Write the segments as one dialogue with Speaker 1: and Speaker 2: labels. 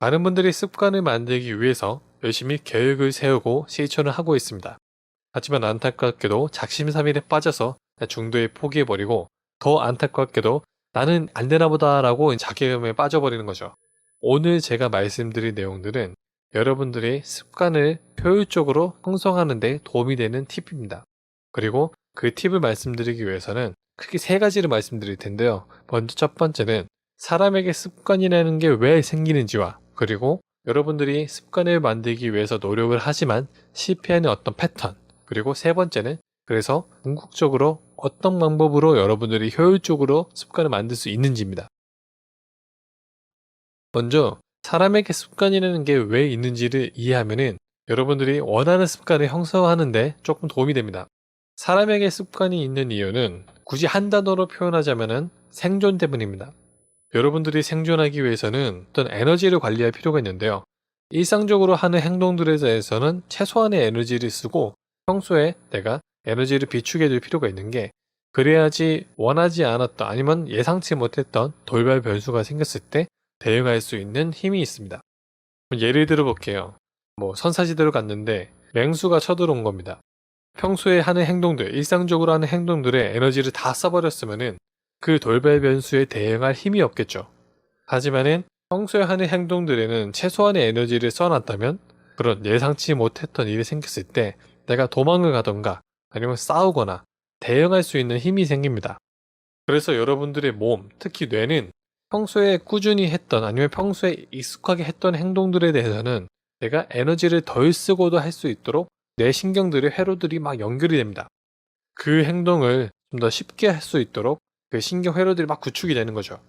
Speaker 1: 많은 분들이 습관을 만들기 위해서 열심히 계획을 세우고 실천을 하고 있습니다. 하지만 안타깝게도 작심삼일에 빠져서 중도에 포기해버리고, 더 안타깝게도 나는 안 되나 보다라고 자괴감에 빠져버리는 거죠. 오늘 제가 말씀드릴 내용들은 여러분들이 습관을 효율적으로 형성하는 데 도움이 되는 팁입니다. 그리고 그 팁을 말씀드리기 위해서는 크게 세 가지를 말씀드릴 텐데요. 먼저 첫 번째는 사람에게 습관이라는 게 왜 생기는지와, 그리고 여러분들이 습관을 만들기 위해서 노력을 하지만 실패하는 어떤 패턴, 그리고 세 번째는 그래서 궁극적으로 어떤 방법으로 여러분들이 효율적으로 습관을 만들 수 있는지입니다. 먼저 사람에게 습관이라는 게 왜 있는지를 이해하면은 여러분들이 원하는 습관을 형성하는데 조금 도움이 됩니다. 사람에게 습관이 있는 이유는 굳이 한 단어로 표현하자면은 생존 때문입니다. 여러분들이 생존하기 위해서는 어떤 에너지를 관리할 필요가 있는데요. 일상적으로 하는 행동들에 대해서는 최소한의 에너지를 쓰고 평소에 내가 에너지를 비축해 둘 필요가 있는 게, 그래야지 원하지 않았던 아니면 예상치 못했던 돌발 변수가 생겼을 때 대응할 수 있는 힘이 있습니다. 예를 들어 볼게요. 선사시대로 갔는데 맹수가 쳐들어온 겁니다. 평소에 하는 행동들, 일상적으로 하는 행동들에 에너지를 다 써버렸으면은 그 돌발 변수에 대응할 힘이 없겠죠. 하지만은 평소에 하는 행동들에는 최소한의 에너지를 써놨다면 그런 예상치 못했던 일이 생겼을 때 내가 도망을 가던가 아니면 싸우거나 대응할 수 있는 힘이 생깁니다. 그래서 여러분들의 몸, 특히 뇌는 평소에 꾸준히 했던 아니면 평소에 익숙하게 했던 행동들에 대해서는 내가 에너지를 덜 쓰고도 할 수 있도록 뇌 신경들의 회로들이 막 연결이 됩니다. 그 행동을 좀 더 쉽게 할 수 있도록 그 신경 회로들이 막 구축이 되는 거죠.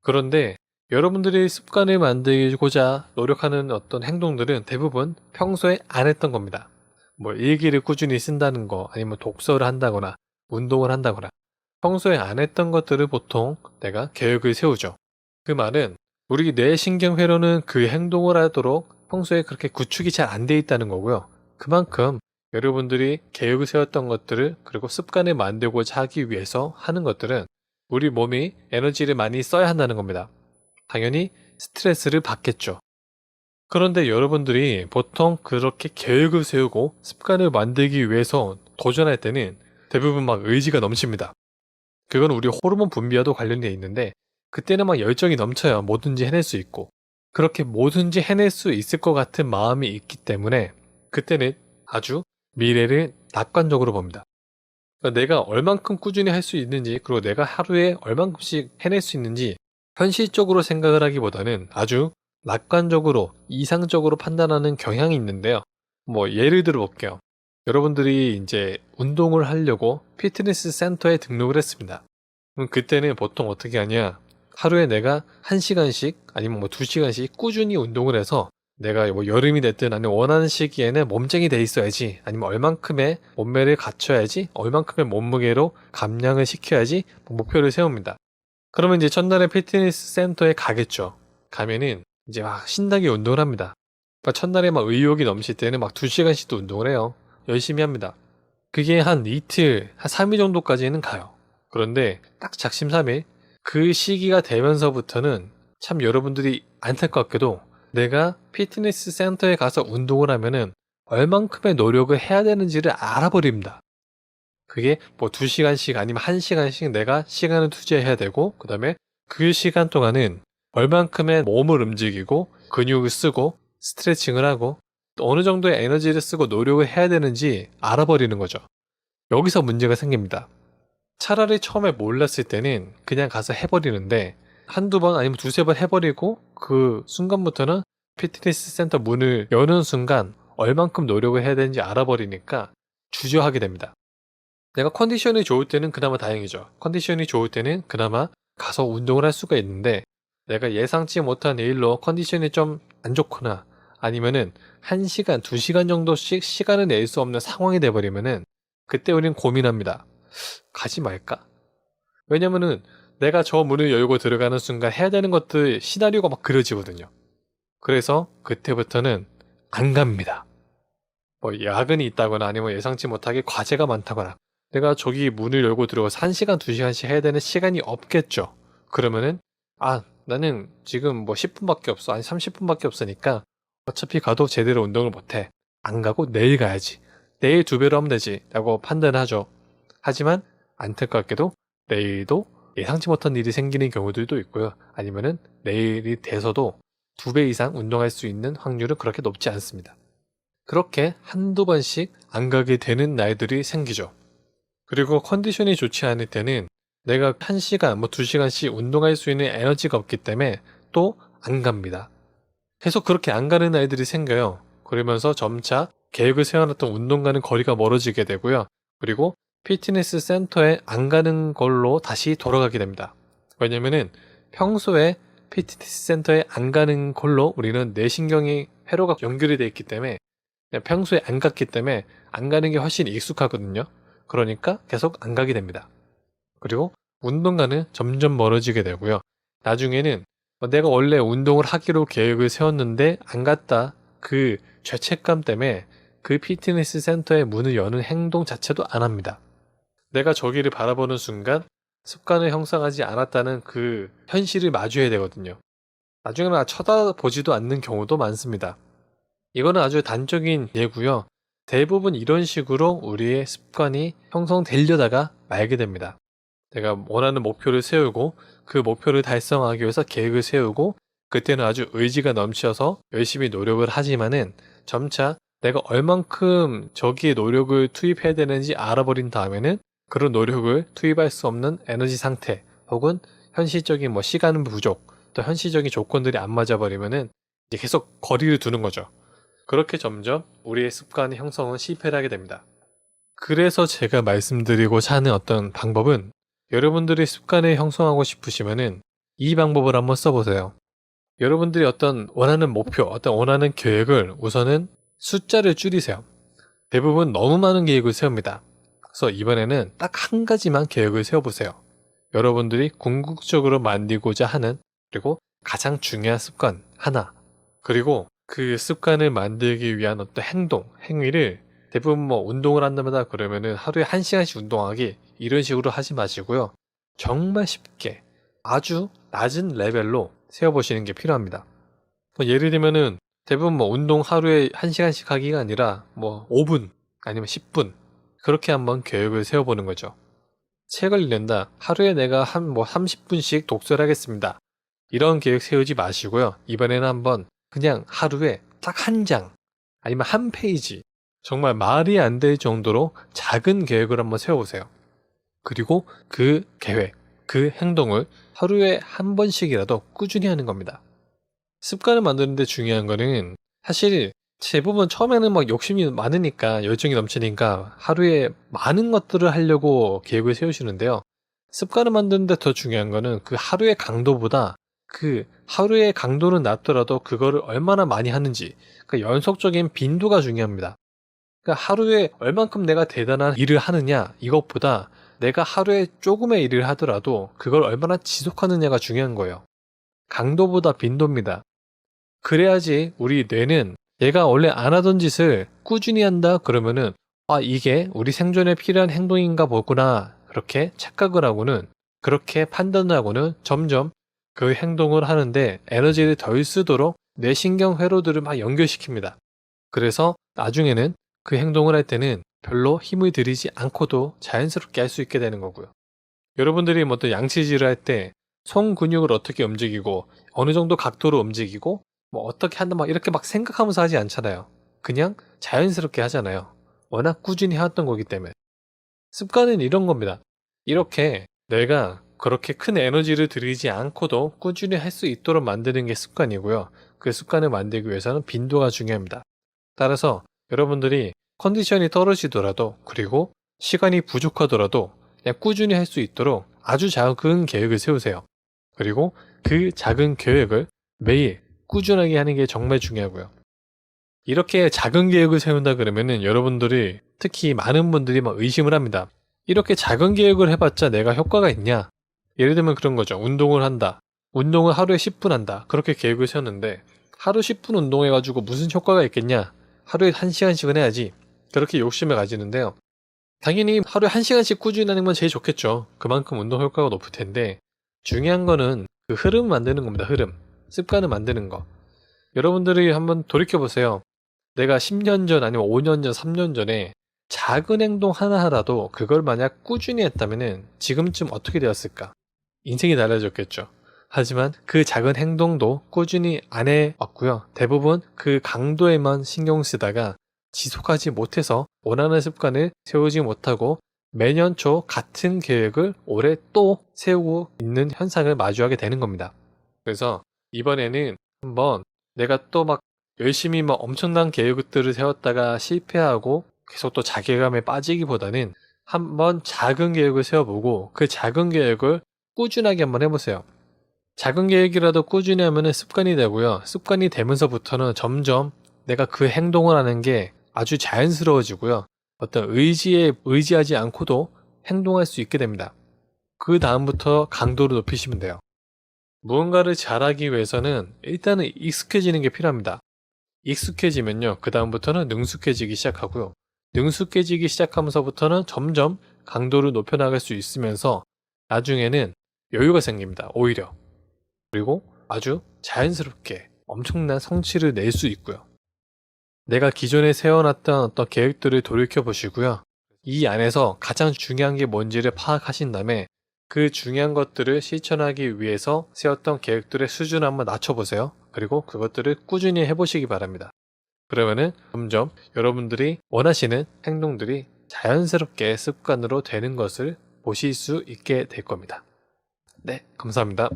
Speaker 1: 그런데 여러분들이 습관을 만들고자 노력하는 어떤 행동들은 대부분 평소에 안 했던 겁니다. 일기를 꾸준히 쓴다는 거, 아니면 독서를 한다거나 운동을 한다거나 평소에 안 했던 것들을 보통 내가 계획을 세우죠. 그 말은 우리 뇌 신경회로는 그 행동을 하도록 평소에 그렇게 구축이 잘 안 돼 있다는 거고요. 그만큼 여러분들이 계획을 세웠던 것들을, 그리고 습관을 만들고자 하기 위해서 하는 것들은 우리 몸이 에너지를 많이 써야 한다는 겁니다. 당연히 스트레스를 받겠죠. 그런데 여러분들이 보통 그렇게 계획을 세우고 습관을 만들기 위해서 도전할 때는 대부분 막 의지가 넘칩니다. 그건 우리 호르몬 분비와도 관련되어 있는데, 그때는 막 열정이 넘쳐요. 뭐든지 해낼 수 있고. 그렇게 뭐든지 해낼 수 있을 것 같은 마음이 있기 때문에 그때는 아주 미래를 낙관적으로 봅니다. 그러니까 내가 얼만큼 꾸준히 할 수 있는지, 그리고 내가 하루에 얼만큼씩 해낼 수 있는지 현실적으로 생각을 하기보다는 아주 낙관적으로, 이상적으로 판단하는 경향이 있는데요. 예를 들어 볼게요. 여러분들이 이제 운동을 하려고 피트니스 센터에 등록을 했습니다. 그럼 그때는 보통 어떻게 하냐? 하루에 내가 1시간씩 아니면 2시간씩 꾸준히 운동을 해서 내가 여름이 됐든 아니면 원하는 시기에는 몸짱이 돼 있어야지, 아니면 얼만큼의 몸매를 갖춰야지, 얼만큼의 몸무게로 감량을 시켜야지 목표를 세웁니다. 그러면 이제 첫날에 피트니스 센터에 가겠죠. 가면은 이제 막 신나게 운동을 합니다. 그러니까 첫날에 막 의욕이 넘칠 때는 막 2시간씩도 운동을 해요. 열심히 합니다. 그게 한 이틀, 한 3일 정도까지는 가요. 그런데 딱 작심삼일 그 시기가 되면서부터는 참 여러분들이 안타깝게도 내가 피트니스 센터에 가서 운동을 하면은 얼만큼의 노력을 해야 되는지를 알아버립니다. 그게 2시간씩 아니면 1시간씩 내가 시간을 투자해야 되고, 그 다음에 그 시간 동안은 얼만큼의 몸을 움직이고 근육을 쓰고 스트레칭을 하고 또 어느 정도의 에너지를 쓰고 노력을 해야 되는지 알아버리는 거죠. 여기서 문제가 생깁니다. 차라리 처음에 몰랐을 때는 그냥 가서 해버리는데, 한두 번 아니면 두세 번 해버리고 그 순간부터는 피트니스 센터 문을 여는 순간 얼만큼 노력을 해야 되는지 알아버리니까 주저하게 됩니다. 내가 컨디션이 좋을 때는 그나마 다행이죠. 컨디션이 좋을 때는 그나마 가서 운동을 할 수가 있는데, 내가 예상치 못한 일로 컨디션이 좀 안 좋거나 아니면은 1시간, 2시간 정도씩 시간을 낼 수 없는 상황이 돼버리면은 그때 우리는 고민합니다. 가지 말까? 왜냐면은 내가 저 문을 열고 들어가는 순간 해야 되는 것들 시나리오가 막 그려지거든요. 그래서 그때부터는 안 갑니다. 야근이 있다거나 아니면 예상치 못하게 과제가 많다거나 내가 저기 문을 열고 들어가서 1시간, 2시간씩 해야 되는 시간이 없겠죠. 그러면은 나 나는 지금 뭐 10분밖에 없어. 아니 30분밖에 없으니까 어차피 가도 제대로 운동을 못해. 안 가고 내일 가야지. 내일 2배로 하면 되지. 라고 판단하죠. 하지만 안타깝게도 내일도 예상치 못한 일이 생기는 경우들도 있고요. 아니면은 내일이 돼서도 2배 이상 운동할 수 있는 확률은 그렇게 높지 않습니다. 그렇게 한두 번씩 안 가게 되는 날들이 생기죠. 그리고 컨디션이 좋지 않을 때는 내가 1시간, 뭐 2시간씩 운동할 수 있는 에너지가 없기 때문에 또 안 갑니다. 계속 그렇게 안 가는 날들이 생겨요. 그러면서 점차 계획을 세워놨던 운동 가는 거리가 멀어지게 되고요. 그리고 피트니스 센터에 안 가는 걸로 다시 돌아가게 됩니다. 왜냐면은 평소에 피트니스 센터에 안 가는 걸로 우리는 뇌신경이 회로가 연결이 되어 있기 때문에 그냥 평소에 안 갔기 때문에 안 가는 게 훨씬 익숙하거든요. 그러니까 계속 안 가게 됩니다. 그리고 운동과는 점점 멀어지게 되고요. 나중에는 내가 원래 운동을 하기로 계획을 세웠는데 안 갔다, 그 죄책감 때문에 그 피트니스 센터의 문을 여는 행동 자체도 안 합니다. 내가 저기를 바라보는 순간 습관을 형성하지 않았다는 그 현실을 마주해야 되거든요. 나중에는 쳐다보지도 않는 경우도 많습니다. 이거는 아주 단적인 예고요. 대부분 이런 식으로 우리의 습관이 형성되려다가 말게 됩니다. 내가 원하는 목표를 세우고 그 목표를 달성하기 위해서 계획을 세우고 그때는 아주 의지가 넘쳐서 열심히 노력을 하지만은 점차 내가 얼만큼 저기에 노력을 투입해야 되는지 알아버린 다음에는 그런 노력을 투입할 수 없는 에너지 상태 혹은 현실적인 뭐 시간 부족 또 현실적인 조건들이 안 맞아버리면은 이제 계속 거리를 두는 거죠. 그렇게 점점 우리의 습관의 형성은 실패를 하게 됩니다. 그래서 제가 말씀드리고자 하는 어떤 방법은 여러분들이 습관을 형성하고 싶으시면은 이 방법을 한번 써보세요. 여러분들이 어떤 원하는 목표, 어떤 원하는 계획을 우선은 숫자를 줄이세요. 대부분 너무 많은 계획을 세웁니다. 그래서 이번에는 딱 한 가지만 계획을 세워보세요. 여러분들이 궁극적으로 만들고자 하는 그리고 가장 중요한 습관 하나, 그리고 그 습관을 만들기 위한 어떤 행동, 행위를 대부분 뭐 운동을 한다면 그러면은 하루에 1시간씩 운동하기 이런 식으로 하지 마시고요. 정말 쉽게 아주 낮은 레벨로 세워보시는 게 필요합니다. 뭐 예를 들면은 대부분 뭐 운동 하루에 1시간씩 하기가 아니라 뭐 5분 아니면 10분 그렇게 한번 계획을 세워보는 거죠. 책을 읽는다. 하루에 내가 뭐 30분씩 독서를 하겠습니다. 이런 계획 세우지 마시고요. 이번에는 한번 그냥 하루에 딱 1장 아니면 1페이지 정말 말이 안 될 정도로 작은 계획을 한번 세워보세요. 그리고 그 계획, 그 행동을 하루에 1번씩이라도 꾸준히 하는 겁니다. 습관을 만드는데 중요한 거는 사실 대부분 처음에는 막 욕심이 많으니까 열정이 넘치니까 하루에 많은 것들을 하려고 계획을 세우시는데요. 습관을 만드는데 더 중요한 거는 그 하루의 강도보다 그 하루의 강도는 낮더라도 그거를 얼마나 많이 하는지 그러니까 연속적인 빈도가 중요합니다. 그러니까 하루에 얼만큼 내가 대단한 일을 하느냐 이것보다 내가 하루에 조금의 일을 하더라도 그걸 얼마나 지속하느냐가 중요한 거예요. 강도보다 빈도입니다. 그래야지 우리 뇌는 얘가 원래 안 하던 짓을 꾸준히 한다 그러면은 이게 우리 생존에 필요한 행동인가 보구나 그렇게 착각을 하고는 그렇게 판단을 하고는 점점 그 행동을 하는데 에너지를 덜 쓰도록 뇌신경 회로들을 막 연결시킵니다. 그래서 나중에는 그 행동을 할 때는 별로 힘을 들이지 않고도 자연스럽게 할 수 있게 되는 거고요. 여러분들이 뭐 또 양치질을 할 때 손 근육을 어떻게 움직이고 어느 정도 각도로 움직이고 뭐 어떻게 한다 막 이렇게 막 생각하면서 하지 않잖아요. 그냥 자연스럽게 하잖아요. 워낙 꾸준히 해왔던 거기 때문에. 습관은 이런 겁니다. 이렇게 내가 그렇게 큰 에너지를 들이지 않고도 꾸준히 할 수 있도록 만드는 게 습관이고요. 그 습관을 만들기 위해서는 빈도가 중요합니다. 따라서 여러분들이 컨디션이 떨어지더라도 그리고 시간이 부족하더라도 그냥 꾸준히 할 수 있도록 아주 작은 계획을 세우세요. 그리고 그 작은 계획을 매일 꾸준하게 하는 게 정말 중요하고요. 이렇게 작은 계획을 세운다 그러면은 여러분들이 특히 많은 분들이 막 의심을 합니다. 이렇게 작은 계획을 해봤자 내가 효과가 있냐? 예를 들면 그런 거죠. 운동을 한다. 운동을 하루에 10분 한다. 그렇게 계획을 세웠는데 하루 10분 운동해가지고 무슨 효과가 있겠냐? 하루에 1시간씩은 해야지. 그렇게 욕심을 가지는데요. 당연히 하루에 1시간씩 꾸준히 하는 건 제일 좋겠죠. 그만큼 운동 효과가 높을 텐데 중요한 거는 그 흐름 만드는 겁니다. 흐름. 습관을 만드는 거. 여러분들이 한번 돌이켜보세요. 내가 10년 전 아니면 5년 전, 3년 전에 작은 행동 하나하나도 그걸 만약 꾸준히 했다면 지금쯤 어떻게 되었을까? 인생이 달라졌겠죠. 하지만 그 작은 행동도 꾸준히 안 해왔고요. 대부분 그 강도에만 신경 쓰다가 지속하지 못해서 원하는 습관을 세우지 못하고 매년 초 같은 계획을 올해 또 세우고 있는 현상을 마주하게 되는 겁니다. 그래서 이번에는 한번 내가 또 막 열심히 막 엄청난 계획들을 세웠다가 실패하고 계속 또 자괴감에 빠지기보다는 한번 작은 계획을 세워보고 그 작은 계획을 꾸준하게 한번 해보세요. 작은 계획이라도 꾸준히 하면 습관이 되고요. 습관이 되면서부터는 점점 내가 그 행동을 하는 게 아주 자연스러워지고요. 어떤 의지에 의지하지 않고도 행동할 수 있게 됩니다. 그 다음부터 강도를 높이시면 돼요. 무언가를 잘하기 위해서는 일단은 익숙해지는 게 필요합니다. 익숙해지면요. 그 다음부터는 능숙해지기 시작하고요. 능숙해지기 시작하면서부터는 점점 강도를 높여나갈 수 있으면서 나중에는 여유가 생깁니다. 오히려. 그리고 아주 자연스럽게 엄청난 성취를 낼 수 있고요. 내가 기존에 세워놨던 어떤 계획들을 돌이켜 보시고요. 이 안에서 가장 중요한 게 뭔지를 파악하신 다음에 그 중요한 것들을 실천하기 위해서 세웠던 계획들의 수준을 한번 낮춰보세요. 그리고 그것들을 꾸준히 해보시기 바랍니다. 그러면은 점점 여러분들이 원하시는 행동들이 자연스럽게 습관으로 되는 것을 보실 수 있게 될 겁니다. 네, 감사합니다.